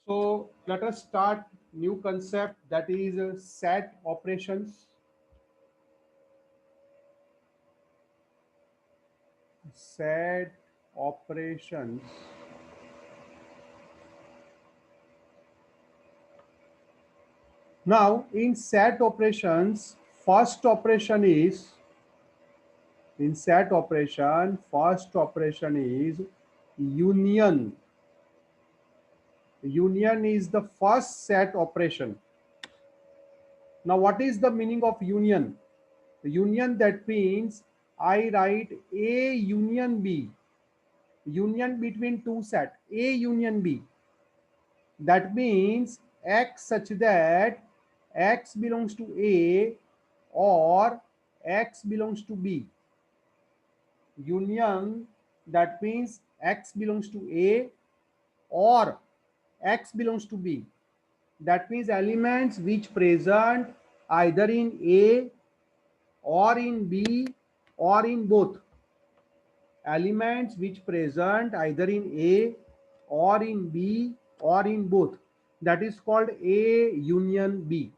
So let us start new concept, that is set operations. Set operations. Now in set operations, first operation is first operation is union. Union is the first set operation. Now what is the meaning of union? Union, that means I write A union B, union between two set, A union B. That means X such that X belongs to A or X belongs to B. Union, that means X belongs to A or X belongs to B. That means elements which present either in A or in B or in both. Elements which present either in A or in B or in both. That is called A union B.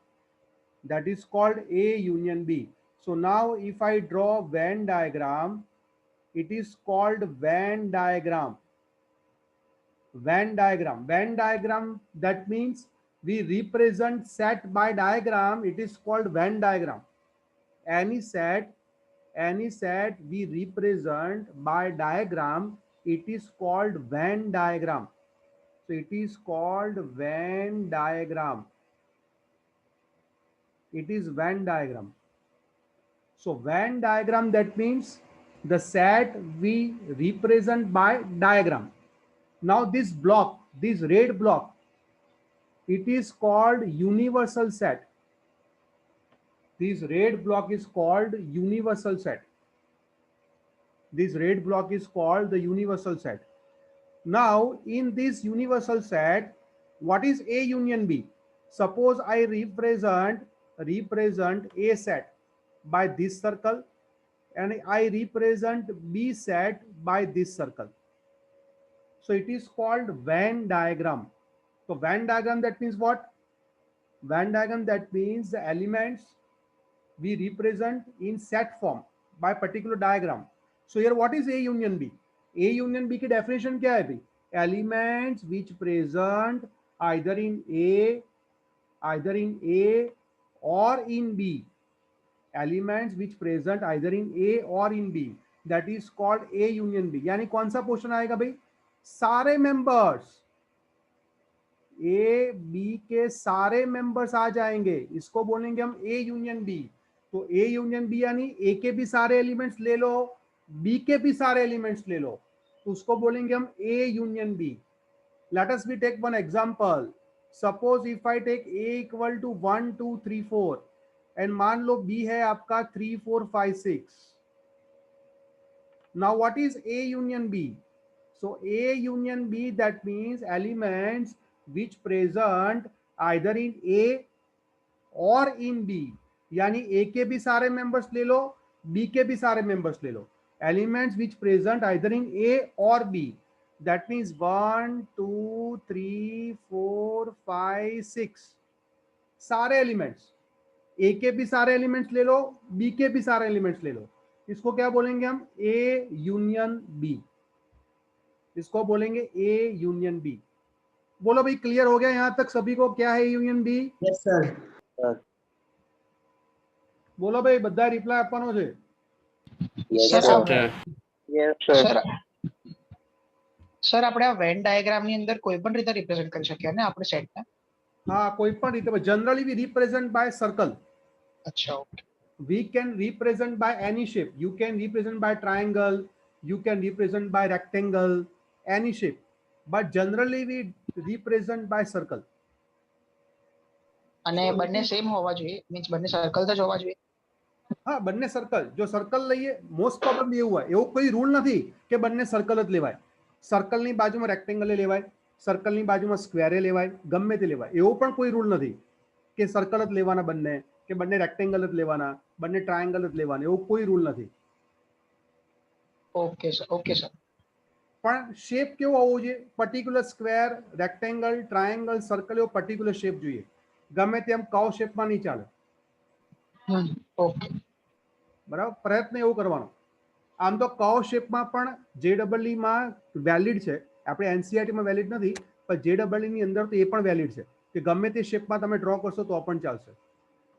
That is called A union B. So now if I draw Venn diagram, it is called Venn diagram. Venn diagram. Venn diagram, that means we represent set by diagram. It is called Venn diagram. Any set we represent by diagram, it is called Venn diagram. So it is called Venn diagram. It is Venn diagram. So Venn diagram, that means the set we represent by diagram. Now this block, this red block, it is called universal set. This red block is called universal set. This red block is called the universal set. Now in this universal set, what is A union B? Suppose I represent A set by this circle and I represent B set by this circle. So it is called Venn diagram. So Venn diagram, that means what? Venn diagram, that means the elements we represent in set form by particular diagram. So here what is A union B? A union B की definition क्या है भाई? Elements which present either in A or in B. Elements which present either in A or in B. That is called A union B. यानी कौन सा portion आएगा भाई? सारे मेंबर्स, ए बी के सारे मेंबर्स आ जाएंगे, इसको बोलेंगे हम ए यूनियन बी. तो ए यूनियन बी यानी ए के भी सारे एलिमेंट्स ले लो, बी के भी सारे एलिमेंट्स ले लो, तो उसको बोलेंगे हम A union B. Let us be take one example. Suppose if I take A equal to 1 2 3 4 and मान लो बी है आपका 3 4 5 6. Now what is A union B? So A union B, that means elements which present either in A or in B. यानी A के भी सारे members ले लो, B के भी सारे मेंबर्स ले लो. Elements which present either in A or B. That means 1 2 3 4 5 6 सारे एलिमेंट्स. A के भी सारे एलिमेंट्स ले लो, B के भी सारे एलिमेंट्स ले लो. इसको क्या बोलेंगे हम? A union B. इसको बोलेंगे ए यूनियन बी. बोलो भाई, क्लियर हो गया यहां तक सभी को क्या है यूनियन बी? Yes sir. બોલો ભાઈ, બધા રિપ્લાય આપવાનો છે. સર આપણે આ વેન ડાયાગ્રામ ની અંદર કોઈ પણ રીતે રિપ્રેઝન્ટ કરી શકીએ ને આપણે સેટને? હા, કોઈ પણ રીતે. Generally we represent by circle. અચ્છા, okay. We can represent by any shape. You can represent by triangle, you can represent by rectangle, any shape, but generally we represent by circle. અને બંને સેમ હોવા જોઈએ, means બંને circle જ હોવા જોઈએ. હા, બંને સર્કલ. જો સર્કલ લઈએ, મોસ્ટ પ્રોબ્લેમ એવું હોય, એવો કોઈ રૂલ નથી કે બંને સર્કલ જ લેવાય. સર્કલની બાજુમાં રેક્ટેંગલ લેવાય, સર્કલની બાજુમાં સ્ક્વેર લેવાય, ગમે તે લેવાય. એવો પણ કોઈ રૂલ નથી કે સર્કલ જ લેવાના બંને, કે બંને રેક્ટેંગલ જ લેવાના, બંને ટ્રાયંગલ જ લેવાના. એવો કોઈ રૂલ નથી. Okay sir, okay sir. પણ શેપ કેવો હોવો જોઈએ? Particular square, rectangle, triangle, circle એવો પર્ટિક્યુલર શેપ જોઈએ. ગમે તેમ કર્વ શેપમાં નહીં ચાલે. ઓકે, બરાબર, પ્રયત્ન એવું કરવાનો. આમ તો કર્વ શેપમાં પણ JEE માં વેલિડ છે, આપણે NCERT માં વેલિડ નથી, પણ JEE ની અંદર તો એ પણ વેલિડ છે કે ગમે તે શેપમાં તમે ડ્રો કરશો તો પણ ચાલશે.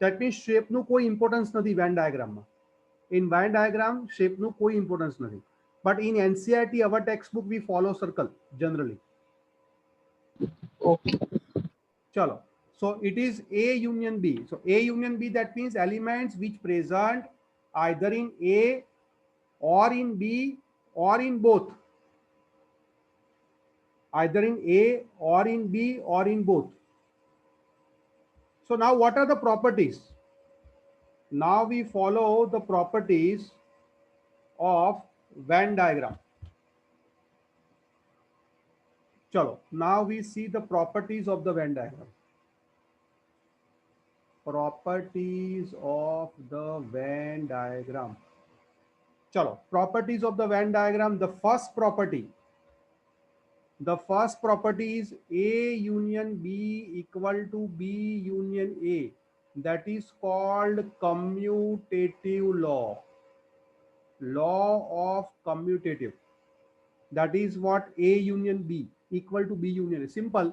દેટ મીન્સ શેપનું કોઈ ઇમ્પોર્ટન્સ નથી વેન ડાયાગ્રામમાં. ઇન વેન ડાયાગ્રામ શેપનું કોઈ ઇમ્પોર્ટન્સ નથી. But in NCERT, our textbook, we follow circle generally. Okay. Chalo. So it is A union B. So A union B, that means elements which present either in A or in B or in both. Either in A or in B or in both. So now what are the properties? Now we follow the properties of Venn diagram. Chalo, now we see the properties of the Venn diagram. Properties of the Venn diagram. Chalo, properties of the Venn diagram. The first property is A union B equal to B union A. That is called commutative law. Law of commutative. That is what A union B equal to B union A. Simple.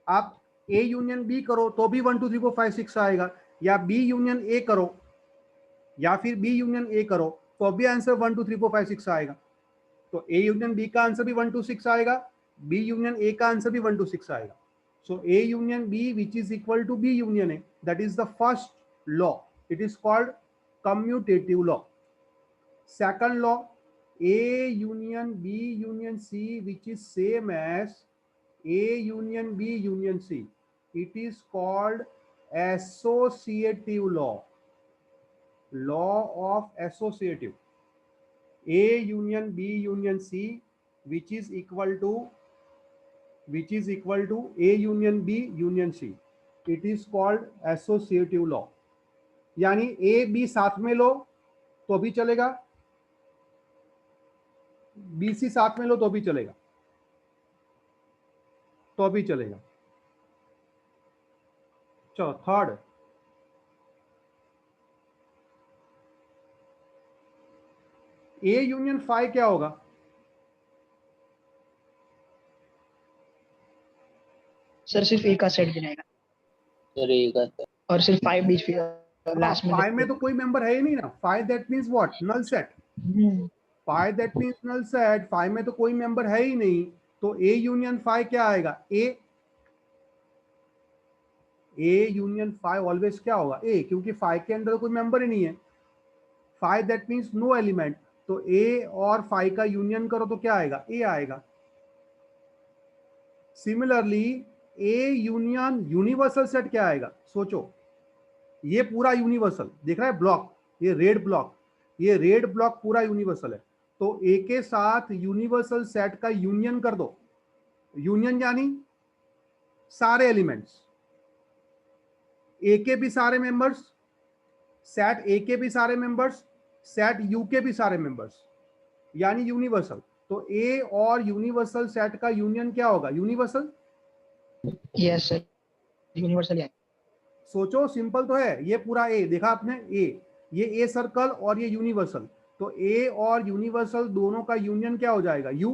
आप A union B करो तो भी 1 2 3 4 5 6 आएगा, या B union A करो या फिर B union A करो तो भी आंसर 1 2 3 4 5 6 आएगा. तो A यूनियन B का आंसर भी 1 2 6 आएगा, B यूनियन A का आंसर भी 1 2 6 आएगा. So A union B which is equal to B union A, that is the first law. It is called commutative law. Second law, A union B union C which is same as A union B union C. It is called associative law. Law of associative. A union B union C which is equal to A union B union C. It is called associative law. यानी A B साथ में लो तो भी चलेगा, B C साथ में लो तो भी चलेगा, चलो थर्ड, A यूनियन फाई क्या होगा? सर सिर्फ एक का सेट गिनाएगा सर ए का सर और सिर्फ 5 बीच लास्ट में फाई में तो कोई मेंबर है ही नहीं ना. Phi that means what? Null set. Phi that means null set. Phi में तो कोई मेंबर है ही नहीं, तो A यूनियन फाई क्या आएगा? A यूनियन फाई ऑलवेज क्या होगा? A, क्योंकि फाई के अंदर कोई मेंबर ही नहीं है. Phi that means no element, तो A और फाई का यूनियन करो तो क्या आएगा? A आएगा. Similarly A union universal set क्या आएगा? सोचो, ये पूरा यूनिवर्सल दिख रहा है ब्लॉक, ये रेड ब्लॉक पूरा यूनिवर्सल है. तो A के साथ यूनिवर्सल सेट का यूनियन कर दो. यूनियन यानी सारे एलिमेंट्स, A के भी सारे मेंबर्स, सेट A के भी सारे मेंबर्स, सेट U के भी सारे मेंबर्स, यानी यूनिवर्सल. तो A और यूनिवर्सल सेट का यूनियन क्या होगा? यूनिवर्सल. यस सर, यूनिवर्सल है. सोचो, सिंपल तो है. ये पूरा A देखा आपने, ये A सर्कल और ये यूनिवर्सल, तो A और यूनिवर्सल दोनों का यूनियन क्या हो जाएगा? U.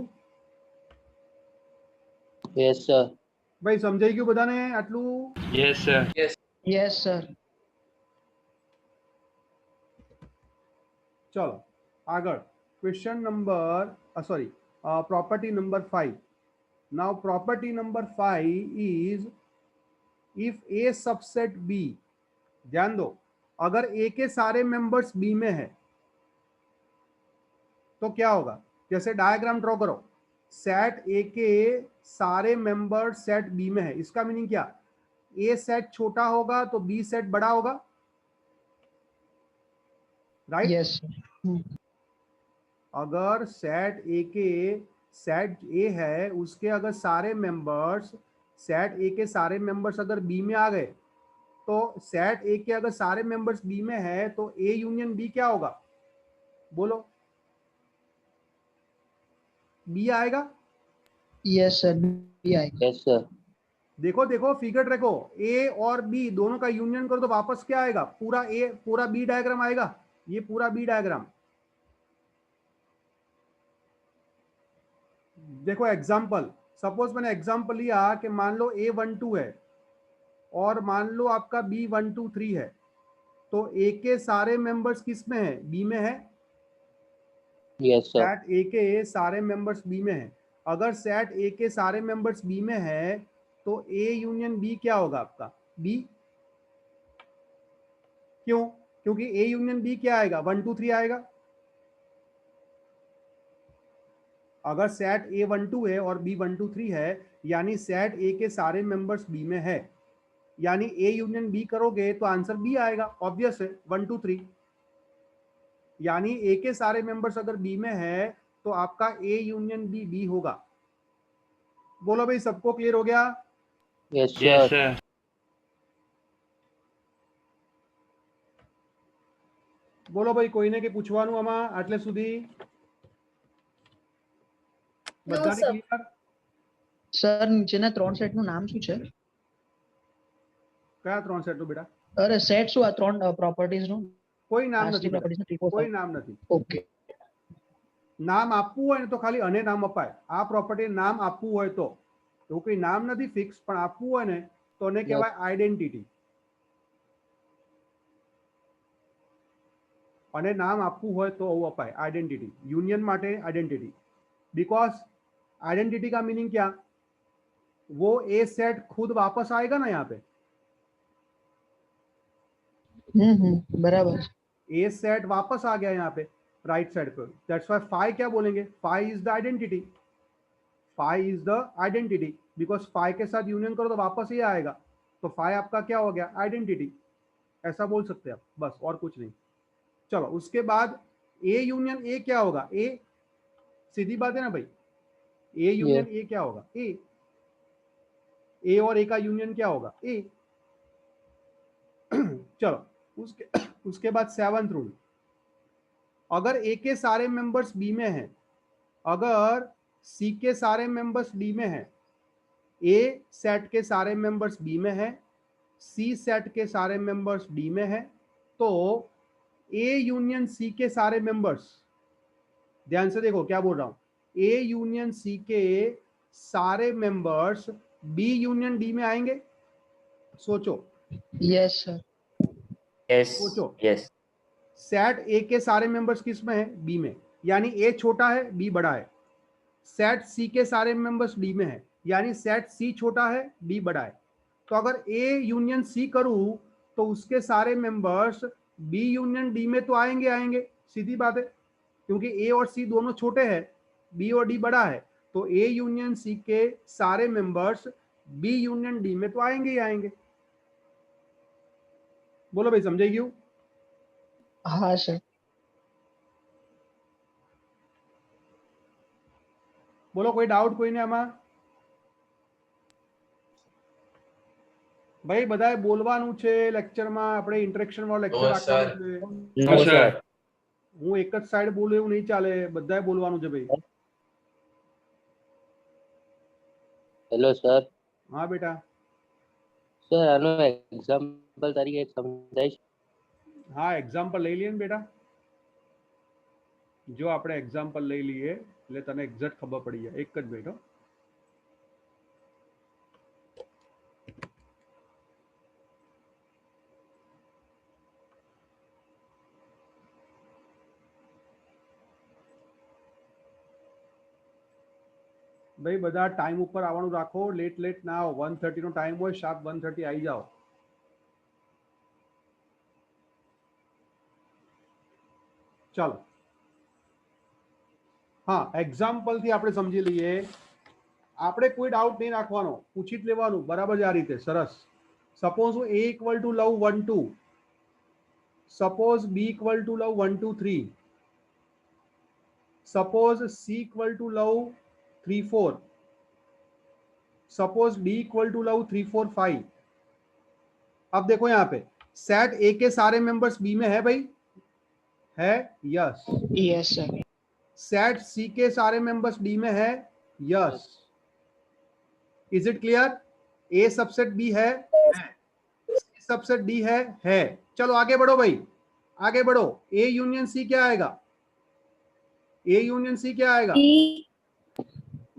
Yes sir. भाई समझाई क्यों बताने आटलू? Yes sir. Yes sir. चलो आगे, question number property number 5. Now property number 5 is if A subset B. ध्यान दो, अगर A के सारे मेंबर्स B में है तो क्या होगा? जैसे डायग्राम ड्रॉ करो, सेट A के सारे मेंबर सेट B में है. इसका मीनिंग क्या? A सेट छोटा होगा तो B सेट बड़ा होगा, राइट? यस. अगर सेट A है, उसके अगर सारे मेंबर्स, सेट A के सारे मेंबर्स अगर B में आ गए, तो सेट A के अगर सारे मेंबर्स B में है तो A यूनियन B क्या होगा? बोलो. बी आएगा? यस सर, बी आएगा। Yes sir. देखो देखो फिगर रखो, ए और बी दोनों का यूनियन करो तो वापस क्या आएगा? पूरा ए पूरा बी डायग्राम आएगा। ये पूरा बी डायग्राम। देखो एग्जाम्पल, सपोज मैंने एग्जाम्पल लिया कि मान लो A12 है और मान लो आपका B123 है, तो ए के सारे मेंबर्स किस में है? बी में है। Yes sir. सेट ए के सारे मेंबर्स बी में है। अगर सेट ए के सारे मेंबर्स बी में है तो ए यूनियन बी क्या होगा आपका? बी। क्यों? क्योंकि ए यूनियन बी क्या आएगा? 1 2 3 आएगा। अगर सेट A12 है और B123 है, यानी सेट ए के सारे मेंबर्स बी में है, यानी ए यूनियन बी करोगे तो आंसर बी आएगा। ऑब्वियस है, 1 2 3। यानी ए के सारे मेंबर्स अगर बी में है तो आपका ए यूनियन बी बी होगा। बोलो भाई, सबको क्लियर हो गया? Yes yes sir. सर। બોલો ભાઈ, કોઈને કે પૂછવાનું આમાં આટલે સુધી? બધાને ક્લિયર? સર નીચેના 3 સેટનું નામ શું છે? કયા 3 સેટનું બેટા? અરે સેટ શું આ 3 પ્રોપર્ટીઝનું? કોઈ નામ Casting નથી બેટા, properties નું 3 4 કોઈ 5. નામ નથી। ઓકે નામ આપવું હોય ને તો ખાલી અને નામ અપાય। આ પ્રોપર્ટી નામ આપવું હોય તો, એવું કોઈ નામ નથી ફિક્સ, પણ આપવું હોય ને તો એને કહેવાય આઈડેન્ટિટી। અને નામ આપવું હોય તો આવું અપાય, આઈडेंटिटी। यूनियन માટે आइडेंटिटी, बिकॉज आइडेंटिटी का मीनिंग क्या? वो ए सेट खुद वापस आएगा ना यहाँ पे। બરાબર। ए सेट वापस आ गया यहाँ पे राइट साइड पे, दैट्स व्हाई फाई क्या बोलेंगे? Phi is the identity. Phi is the identity, because phi के साथ यूनियन करो तो वापस ही आएगा, तो फाई आपका क्या हो गया? आइडेंटिटी। ऐसा बोल सकते हैं आप, बस और कुछ नहीं। चलो उसके बाद ए यूनियन ए क्या होगा? ए, सीधी बात है ना भाई, ए यूनियन ए क्या होगा? ए और ए का यूनियन क्या होगा? ए। चलो उसके बाद 7th रूल, अगर ए के सारे मेंबर्स बी में हैं, अगर सी के सारे मेंबर्स डी में हैं, ए सेट के सारे मेंबर्स बी में है, सी सेट के सारे मेंबर्स डी में है, तो ए यूनियन सी के सारे मेंबर्स, ध्यान से देखो क्या बोल रहा हूं, ए यूनियन सी के सारे मेंबर्स बी यूनियन डी में आएंगे। सोचो। Yes sir. यस सोचो। यस। सेट ए के सारे मेंबर्स किस में है? बी में, यानी ए छोटा है बी बड़ा है। सेट सी के सारे मेंबर्स डी में है, यानी सेट सी छोटा है डी बड़ा है। तो अगर ए यूनियन सी करूं तो उसके सारे मेंबर्स बी यूनियन डी में तो आएंगे आएंगे, सीधी बात है, क्योंकि ए और सी दोनों छोटे हैं, बी और डी बड़ा है, तो ए यूनियन सी के सारे मेंबर्स बी यूनियन डी में तो आएंगे ही आएंगे। बोलो भाई, समझे क्यों? हाँ सर। બોલો, કોઈ ડાઉટ કોઈને આમાં? ભાઈ બધાએ બોલવાનું છે લેક્ચરમાં, આપણે ઇન્ટરેક્શન વાળો લેક્ચર રાખવાનો છે। નો સર। હું એક જ સાઈડ બોલું એવું નહીં ચાલે, બધાએ બોલવાનું છે ભાઈ। Hello sir. હા બેટા। સર આનો એક્ઝામ્પલ તરીકે એક સમજાય છે? હા, એક્ઝામ્પલ લઈ લઈએ ને બેટા। જો આપણે એક્ઝામ્પલ લઈ લઈએ એટલે તને એક્ઝેક્ટ ખબર પડી જાય। એક જ મિનિટ હો। ભાઈ બધા ટાઈમ ઉપર આવવાનું રાખો, લેટ ના આવો। 1:30 નો ટાઈમ હોય, શાર્પ 1:30 આવી જાઓ। ચાલો, હા, એક્ઝામ્પલ થી આપણે સમજી લઈએ। આપણે કોઈ ડાઉટ નહીં રાખવાનો, પૂછી જ લેવાનું બરાબર છે આ રીતે। સરસ। સપોઝ હું a ઇક્વલ ટુ લવ 1 2, સપોઝ b ઇક્વલ ટુ લવ 1 2 3, सपोज C इक्वल टू लव 3 4, सपोज D इक्वल टू लव 3 4 5। अब देखो यहाँ पे सेट A के सारे मेंबर्स B में है भाई, है? Yes. Yes sir. Set C के सारे मेंबर्स डी में है? Yes. Is it clear? A subset B है, सी सबसेट डी है। चलो आगे बढ़ो भाई, आगे बढ़ो। ए यूनियन सी क्या आएगा? ए यूनियन सी क्या आएगा?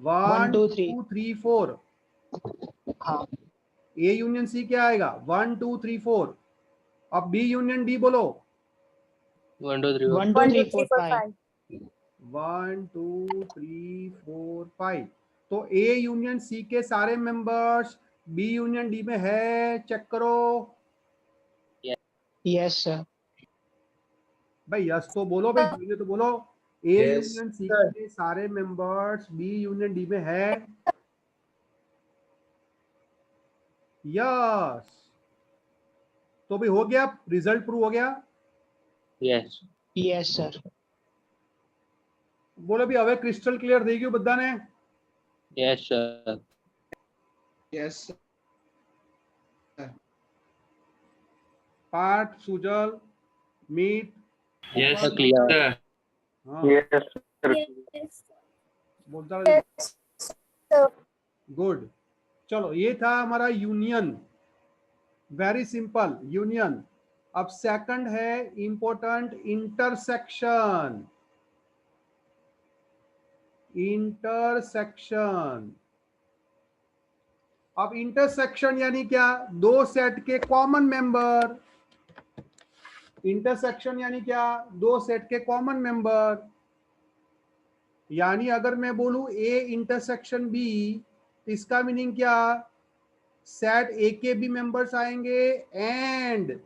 1 2 3 4। हाँ ए यूनियन सी क्या आएगा? 1 2 3 4। अब बी यूनियन डी बोलो। 1 2 3 1 2 3 4 5। 1 2 3 4 5। तो ए यूनियन सी के सारे मेंबर्स बी यूनियन डी में है? चेक करो यस सर। भाई। यस तो बोलो भाई, ये तो बोलो। ए यूनियन सी के सारे मेंबर्स बी यूनियन डी में है? यस। तो भी हो गया, रिजल्ट प्रूव हो गया। Yes yes sir. बोलो भी હવે क्रिस्टल क्लियर થઈ ગયું બધાને? Yes sir yes Parth, Sujal, Meet? Yes clear हाँ Yes. बोलता रहो। Yes. So, good. चलो ये था हमारा यूनियन, वेरी सिंपल यूनियन। अब सेकंड है इंपॉर्टेंट, इंटरसेक्शन। इंटरसेक्शन। अब इंटरसेक्शन यानी क्या? दो सेट के कॉमन मेंबर। इंटरसेक्शन यानी क्या? दो सेट के कॉमन मेंबर। यानी अगर मैं बोलूं ए इंटरसेक्शन बी, इसका मीनिंग क्या? सेट ए के भी मेंबर्स आएंगे एंड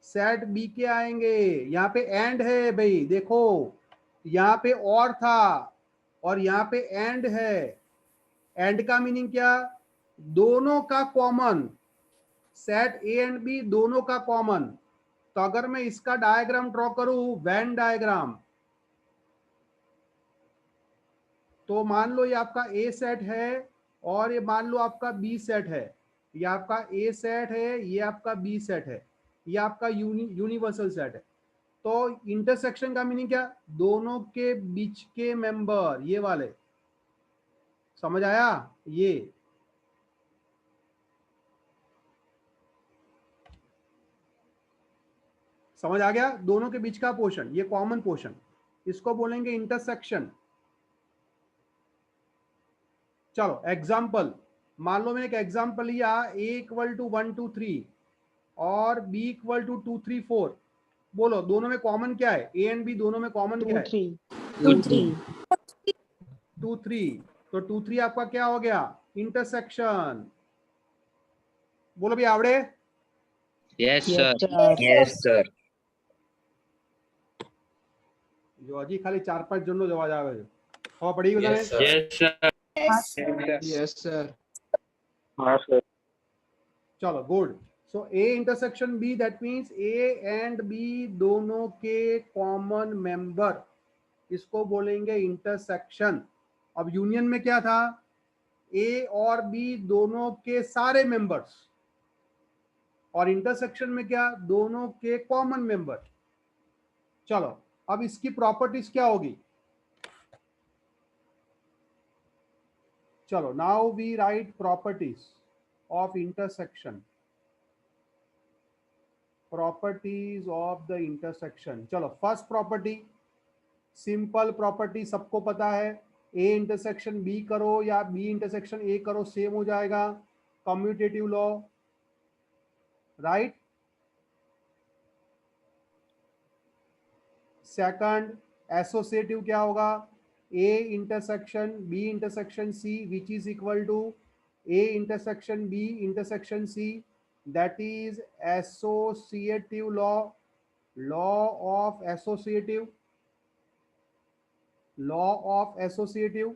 सेट बी के आएंगे। यहाँ पे एंड है भाई, देखो यहाँ पे और था और यहाँ पे एंड है। एंड का मीनिंग क्या? दोनों का common, set A and B दोनों का कॉमन। तो अगर मैं इसका डायग्राम ड्रॉ करूं, वेन डायग्राम, तो मान लो ये आपका ए सेट है और ये मान लो आपका बी सेट है। ये आपका ए सेट है, ये आपका बी सेट है, ये आपका यूनिवर्सल सेट है। तो इंटरसेक्शन का मीनिंग क्या? दोनों के बीच के मेंबर, ये वाले। समझ आया? ये समझ आ गया? दोनों के बीच का पोर्शन, ये कॉमन पोर्शन, इसको बोलेंगे इंटरसेक्शन। चलो एग्जाम्पल, मान लो मैंने एक एग्जाम्पल लिया, a इक्वल टू 1 2 3 और b इक्वल टू 2 3 4। बोलो दोनों में कॉमन क्या है? a एंड b दोनों में कॉमन क्या है? 2 3। 2 3। तो 2 3 आपका क्या हो गया? इंटरसेक्शन। बोलो भी आवड़े? Yes yes sir sir. yes, sir. जो हजी खाली 4-5 जन जवाब आवे છે। ખબર પડી ગયું Yes, તને? sir. Yes Yes. Yes sir चलो good. So A intersection B, that means A and B दोनों के कॉमन मेंबर, इसको बोलेंगे इंटरसेक्शन। अब यूनियन में क्या था? ए और बी दोनों के सारे मेंबर्स। और इंटरसेक्शन में क्या? दोनों के कॉमन मेंबर। चलो अब इसकी प्रॉपर्टीज क्या होगी? चलो now we write properties of intersection. Properties of the intersection. चलो फर्स्ट प्रॉपर्टी, सिंपल प्रॉपर्टी, सबको पता है। ए इंटरसेक्शन बी करो या बी इंटरसेक्शन ए करो, सेम हो जाएगा। Commutative law, right. Second associative क्या होगा? A intersection B intersection C which is equal to A intersection B intersection C, that is associative law. Law of associative, law of associative.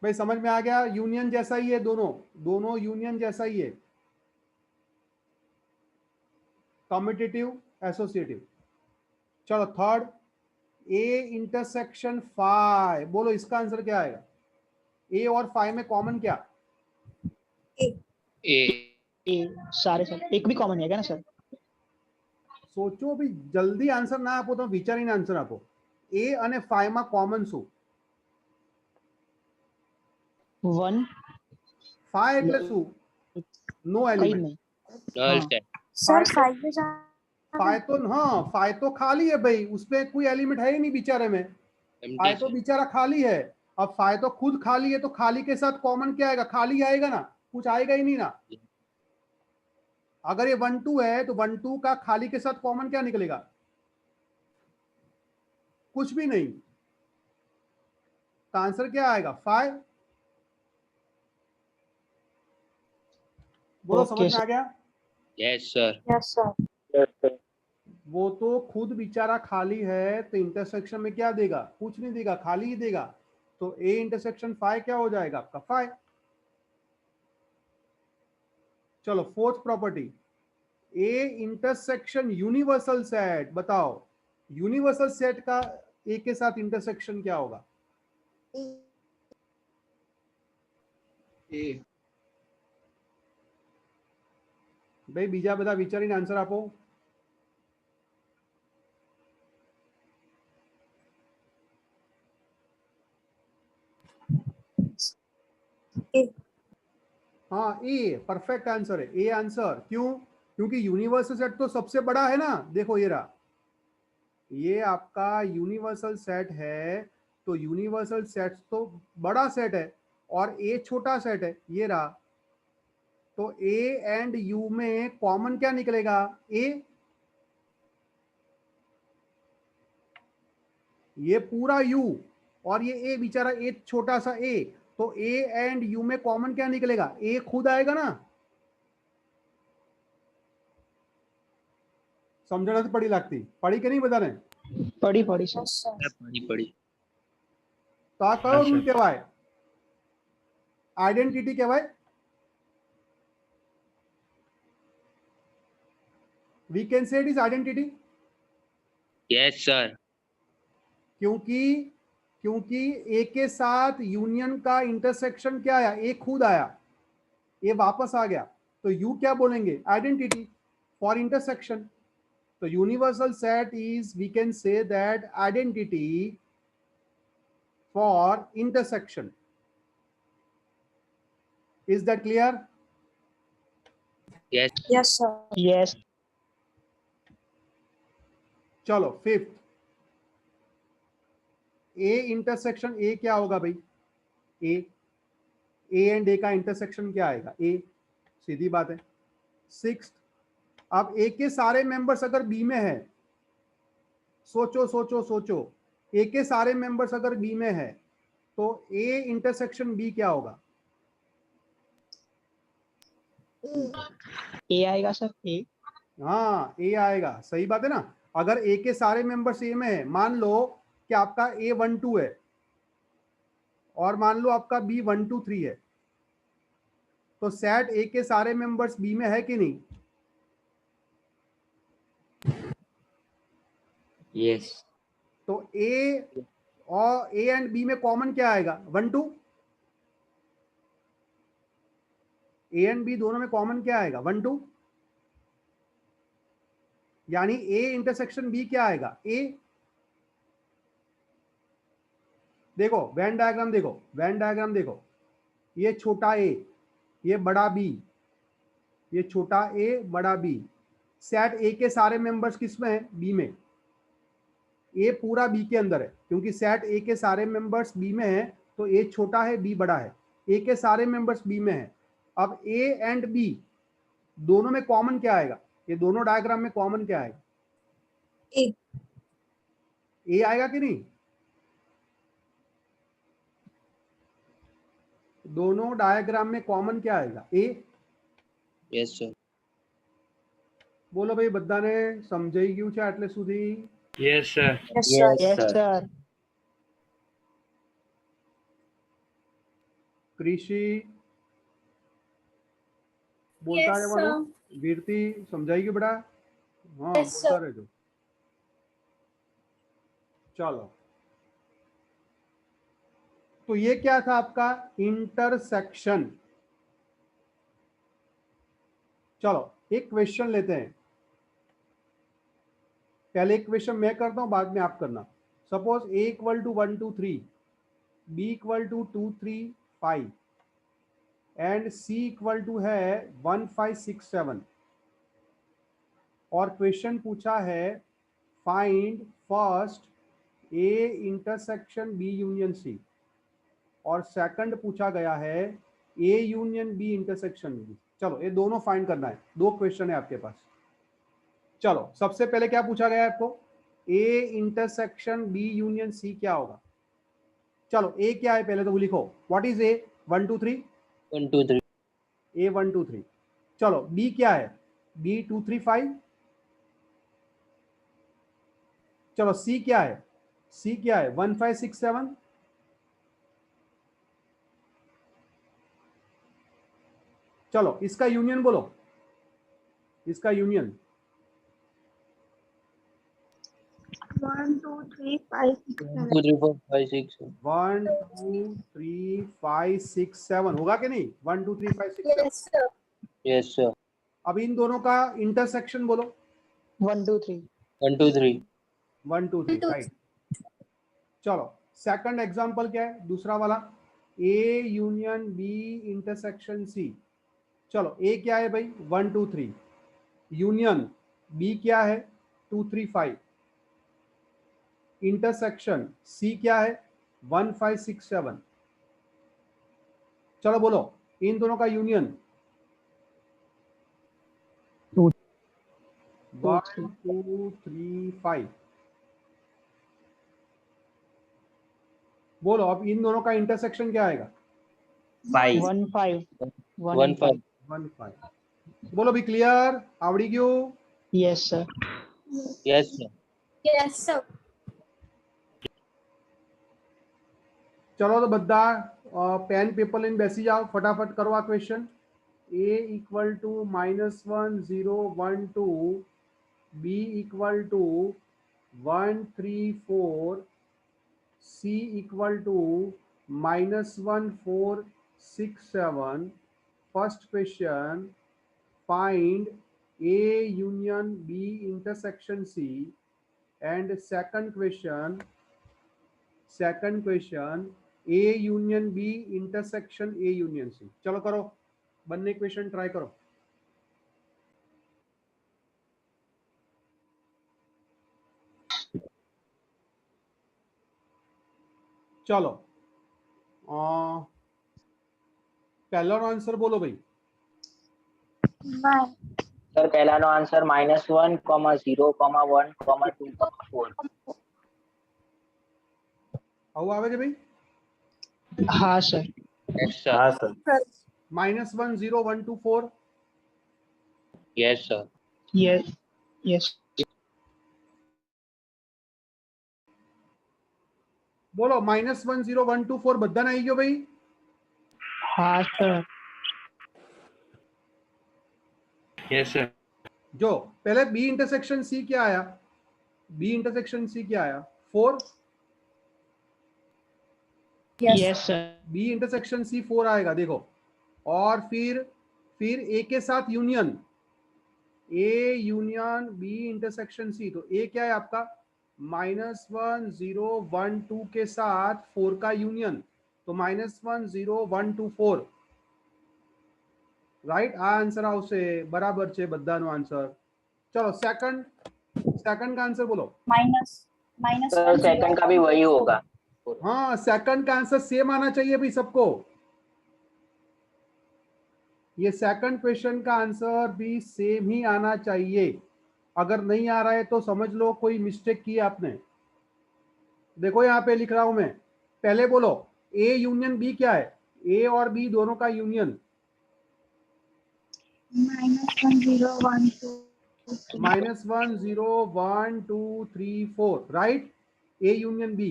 भाई समझ में आ गया? Union जैसा ही है, दोनों दोनों यूनियन जैसा ही है। Commutative, associative. चलो थर्ड, ए इंटरसेक्शन फाई। बोलो इसका आंसर क्या आएगा? ए और फाई में कॉमन क्या? ए ए सारे सर, एक भी कॉमन है क्या ना सर? सोचो भी, जल्दी आंसर ना આપો તો વિચારીને આન્સર આપો. a અને 5 માં કોમન શું? 1 5 એટલે શું? નો કઈ એલિમેન્ટ. નહીં null हाँ। set. सर 5 में जा 5 तो हाँ 5 तो खाली है भाई, उसमें कोई एलिमेंट है ही नहीं बेचारे में. empty 5 तो set. बेचारा खाली है. अब 5 तो खुद खाली है, तो खाली के साथ कॉमन क्या आएगा? खाली आएगा ना, कुछ आएगा ही नहीं ना. अगर ये 1 2 है तो 1 2 का खाली के साथ कॉमन क्या निकलेगा? कुछ भी नहीं. तो आंसर क्या आएगा? 5. बोलो, Okay, समझ में आ sir. गया? Yes sir. यस सर वो तो खुद बेचारा खाली है, तो इंटरसेक्शन में क्या देगा? कुछ नहीं देगा, खाली ही देगा. तो ए इंटरसेक्शन 5 क्या हो जाएगा आपका? 5. चलो fourth property, A intersection universal set. बताओ यूनिवर्सल सेट का ए के साथ इंटरसेक्शन क्या होगा? A. भाई बीजा બધા વિચારીને આન્સર આપો. ए हाँ ए परफेक्ट आंसर है. ए आंसर क्यों? क्योंकि यूनिवर्सल सेट तो सबसे बड़ा है ना. देखो ये रहा, ये आपका यूनिवर्सल सेट है. तो यूनिवर्सल सेट तो बड़ा सेट है और ए छोटा सेट है. ये रहा, तो ए एंड यू में कॉमन क्या निकलेगा? ए. ये पूरा यू और ये ए बेचारा ए छोटा सा ए. तो ए एंड यू में कॉमन क्या निकलेगा? ए खुद आएगा ना. समझना तो पड़ी लगती, पढ़ी के नहीं बताने? पढ़ी पढ़ी सर यस सर પડી. તો આ કયો રૂલ કહેવાય? આઈડેન્ટિટી કહેવાય. We can say it is identity. Yes sir. क्योंकि क्योंकि ए के साथ यूनियन का इंटरसेक्शन क्या आया? ए खुद आया, ए वापस आ गया. तो यू क्या बोलेंगे? Identity for intersection. तो universal set is, we can say that identity for intersection. Is that clear? Yes. Yes sir yes चलो फिफ्थ, ए इंटरसेक्शन ए क्या होगा भाई? ए एंड ए का इंटरसेक्शन क्या आएगा? ए. सीधी बात है. सिक्स्थ, अब ए के सारे मेंबर्स अगर बी में है, सोचो सोचो सोचो, ए के सारे मेंबर्स अगर बी में है तो ए इंटरसेक्शन बी क्या होगा? ए आएगा सर ए हाँ ए आएगा. सही बात है ना. अगर ए के सारे मेंबर्स ए में है, मान लो कि आपका ए 1 2 है और मान लो आपका बी 1 2 3 है, तो सेट ए के सारे मेंबर्स बी में है कि नहीं? Yes. तो ए और ए एंड बी में कॉमन क्या आएगा? 1 2. ए एंड बी दोनों में कॉमन क्या आएगा? 1 2. यानी ए इंटरसेक्शन बी क्या आएगा? ए. देखो वेन डायग्राम, देखो वेन डायग्राम देखो. ये छोटा ए, ये बड़ा बी, ये छोटा ए बड़ा बी. सेट ए के सारे मेंबर्स किस में है? बी में. ए पूरा बी के अंदर है, क्योंकि सेट ए के सारे मेंबर्स बी में है. तो ए छोटा है, बी बड़ा है. ए के सारे मेंबर्स बी में है. अब ए एंड बी दोनों में कॉमन क्या आएगा? ये दोनों डायग्राम में कॉमन क्या आएगा? ए ए आएगा कि नहीं? दोनों डायग्राम में कॉमन क्या आएगा? ए. Yes sir. બોલો ભાઈ, બધાને સમજાઈ ગયું છે આટલે સુધી? Yes, sir. Yes sir yes sir कृषि बोलता यस રહેવાનું. सर વીરતી સમજાઈ ગયું બેટા? हाँ Yes, बोलता sir. રહેજો. चलो, तो ये क्या था आपका? इंटरसेक्शन. चलो एक क्वेश्चन लेते हैं. पहले इक्वेशन मैं करता हूं, बाद में आप करना। Suppose a equal to 1 2 3, b equal to 2 3 5 and c equal to है 1 5 6 7 और क्वेश्चन पूछा है find first a intersection b union c और सेकंड पूछा गया है a union b intersection b। चलो ये दोनों फाइंड करना है, दो क्वेश्चन है आपके पास। चलो सबसे पहले क्या पूछा गया है आपको, a intersection b union c क्या होगा। चलो a क्या है पहले तो लिखो, व्हाट इज a 1 2 3, 1 2 3 a 1 2 3। चलो b क्या है, b 2 3 5। चलो c क्या है, c क्या है 1 5 6 7। चलो इसका यूनियन बोलो, इसका यूनियन 1 2 3 5 6 1 7 2 3 4 5 6 1 2 3 5 6 7 होगा कि नहीं, 1 2 3 5 6 7। yes sir yes sir. अब इन दोनों का इंटरसेक्शन बोलो, 1 2 3 1 2 3 1 2 3 राइट। चलो सेकंड एग्जांपल क्या है, दूसरा वाला a union b intersection c। चलो a क्या है भाई 1 2 3, यूनियन b क्या है 2 3 5, इंटरसेक्शन c क्या है 1 5 6 7। चलो बोलो इन दोनों का यूनियन 2 1 2 3 5। बोलो अब इन दोनों का इंटरसेक्शन क्या आएगा, 5 1 5 1 5 1 5। बोलो भी क्लियर, आवड़ी गयो। Yes sir yes sir. yes sir चलो तो बद्दा पेन पेपर लेने बेसी जाओ, फटाफट करो आ question. a equal to -1 0 1 2, b equal to 1 3 4, c equal to -1 4 6 7। First question find a union b intersection c and second question a union b intersection a union c। चलो करो बनने क्वेश्चन ट्राई करो। चलो पहला आंसर बोलो भाई। 1 sir પહેલાનો answer -1, 0, 1, 2, 4। आओ आवे जे भाई हाँ सर यस सर। हाँ sir. -1 0 1 2 4। Yes sir. Yes yes बोलो -1 0 1 2 4 બધા આવી ગયો ભાઈ। हाँ सर यस सर। जो पहले b इंटरसेक्शन c क्या आया, b इंटरसेक्शन c क्या आया 4, yes yes sir b intersection c 4 आएगा देखो। और फिर a के साथ union a union b intersection c, तो a क्या है आपका -1 0 1 2 के साथ 4 का यूनियन, तो -1 0 1 2 4 राइट। आ आंसर આવશે બરાબર છે બધાનો આન્સર। चलो सेकंड का आंसर बोलो। minus सर 1 सेकंड 0 का भी 1 वही 2 होगा। हाँ सेकंड का आंसर सेम आना चाहिए भाई सबको। ये सेकंड क्वेश्चन का आंसर भी सेम ही आना चाहिए, अगर नहीं आ रहा है तो समझ लो कोई मिस्टेक की आपने। देखो यहाँ पे लिख रहा हूं मैं, पहले बोलो ए यूनियन बी क्या है, ए और बी दोनों का union -1 0 1 2 3 -1 0 1 2 3 4 right, A union B.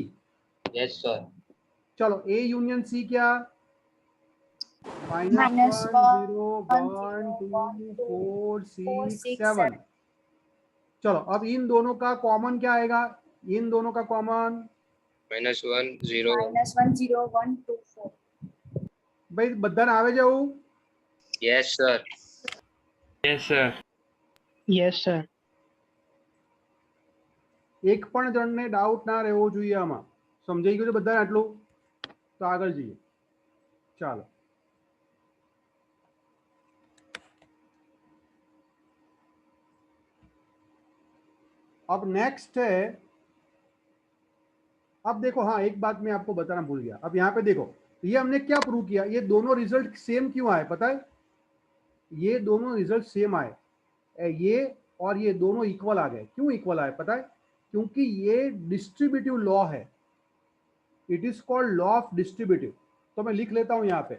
Yes sir. चलो ए यूनियन सी क्या, -1 -1 0 1 0 2 1 2 4 4 6 6 7। चलो अब इन दोनों का कॉमन क्या आएगा, इन दोनों का कॉमन -1 0 -1 0 1 2 4 भाई बधाने आवे जाऊं। Yes sir. Yes sir. Yes sir એક પણ જણને ડાઉટ ના રહેવો જોઈએ આમાં. સમજાઈ ગયું છે બધાને આટલું? તો આગળ જઈએ. ચાલો. अब नेक्स्ट है, अब देखो, हाँ एक बात मैं आपको बताना भूल गया. अब यहाँ पे देखो, ये हमने क्या प्रूव किया, ये दोनों रिजल्ट सेम क्यों आए पता है? ये दोनों रिजल्ट सेम आए, ये और ये दोनों इक्वल आ गए. क्यों इक्वल आए पता है? क्योंकि ये डिस्ट्रीब्यूटिव लॉ है. It is called law of distributive. तो मैं लिख लेता हूं यहाँ पे,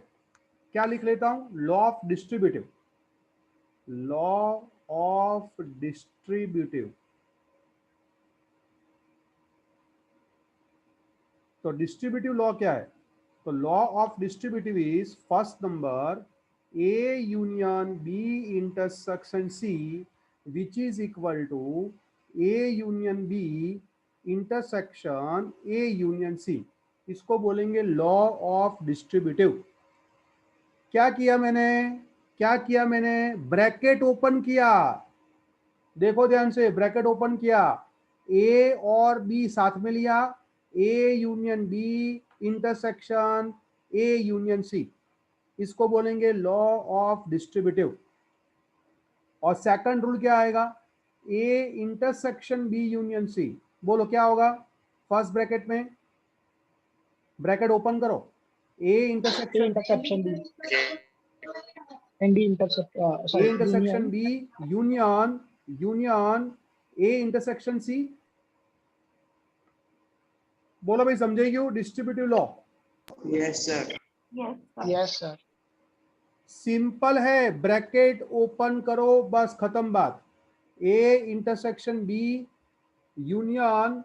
क्या लिख लेता हूं? Law of distributive. Law of distributive. तो डिस्ट्रीब्यूटिव लॉ क्या है? तो law of distributive is first number A union B intersection C, which is equal to A union B intersection A union C. इसको बोलेंगे लॉ ऑफ डिस्ट्रीब्यूटिव. क्या किया मैंने? Bracket open किया. देखो ध्यान से, ब्रैकेट ओपन किया, A और B साथ में लिया, A union B intersection A union C. इसको बोलेंगे लॉ ऑफ डिस्ट्रीब्यूटिव. और सेकंड रूल क्या आएगा? A intersection B union C. बोलो क्या होगा? फर्स्ट ब्रैकेट में ब्रैकेट ओपन करो, A intersection B and D intersection B union A intersection C. बोलो भाई, समझे क्यों distributive law? Yes sir. yes sir. Simple है, ब्रैकेट ओपन करो, बस खत्म बात. A intersection B union